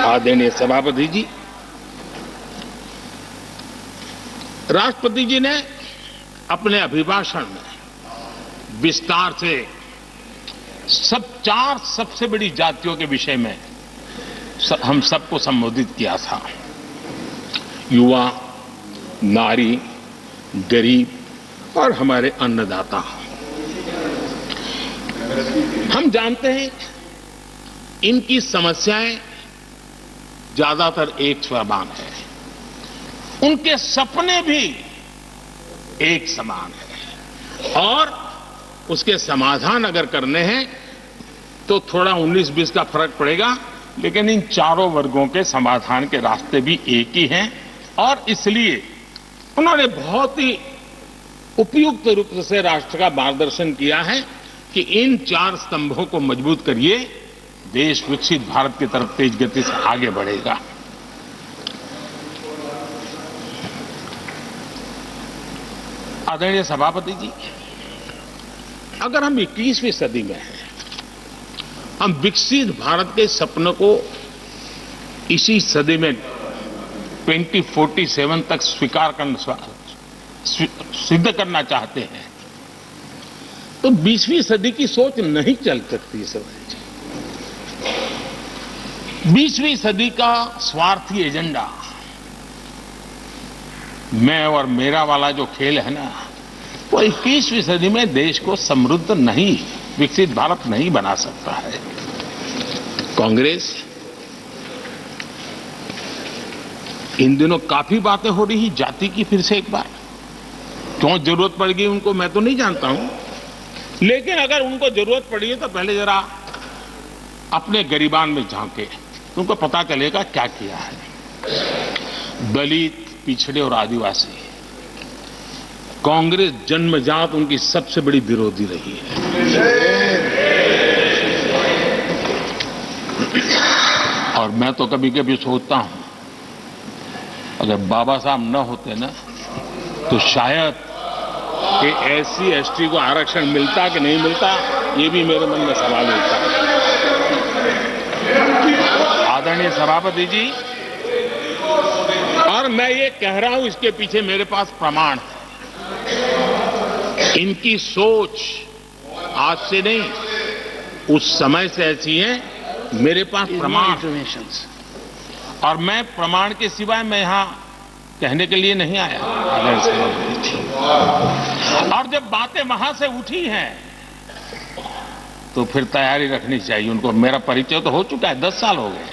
आदरणीय सभापति जी, राष्ट्रपति जी ने अपने अभिभाषण में विस्तार से चार सबसे बड़ी जातियों के विषय में हम सबको संबोधित किया था। युवा, नारी, गरीब और हमारे अन्नदाता। हम जानते हैं इनकी समस्याएं ज्यादातर एक समान है, उनके सपने भी एक समान है और उसके समाधान अगर करने हैं तो थोड़ा 19-20 का फर्क पड़ेगा, लेकिन इन चारों वर्गों के समाधान के रास्ते भी एक ही हैं और इसलिए उन्होंने बहुत ही उपयुक्त रूप से राष्ट्र का मार्गदर्शन किया है कि इन चार स्तंभों को मजबूत करिए, देश विकसित भारत की तरफ तेज गति से आगे बढ़ेगा। आदरणीय सभापति जी, अगर हम 21वीं सदी में हैं, हम विकसित भारत के सपनों को इसी सदी में 2047 तक सिद्ध करना चाहते हैं, तो 20वीं सदी की सोच नहीं चल सकती। 20वीं सदी का स्वार्थी एजेंडा, मैं और मेरा वाला जो खेल है ना, वो 21वीं सदी में देश को समृद्ध नहीं, विकसित भारत नहीं बना सकता है। कांग्रेस इन दिनों काफी बातें हो रही जाति की, फिर से एक बार क्यों जरूरत पड़ गई उनको मैं तो नहीं जानता हूं, लेकिन अगर उनको जरूरत पड़ी है तो पहले जरा अपने गरिबान में झांके तो उनको पता चलेगा क्या किया है। दलित, पिछड़े और आदिवासी, कांग्रेस जन्मजात उनकी सबसे बड़ी विरोधी रही है और मैं तो कभी कभी सोचता हूं अगर बाबा साहब न होते ना तो शायद कि एससी एसटी को आरक्षण मिलता कि नहीं मिलता, ये भी मेरे मन में सवाल उठता है। आदरणीय सभापति जी, और मैं ये कह रहा हूं, इसके पीछे मेरे पास प्रमाण है। इनकी सोच आज से नहीं, उस समय से ऐसी है, मेरे पास प्रमाण, और मैं प्रमाण के सिवाय मैं यहां कहने के लिए नहीं आया। और जब बातें वहां से उठी हैं तो फिर तैयारी रखनी चाहिए उनको। मेरा परिचय तो हो चुका है, 10 साल हो गए।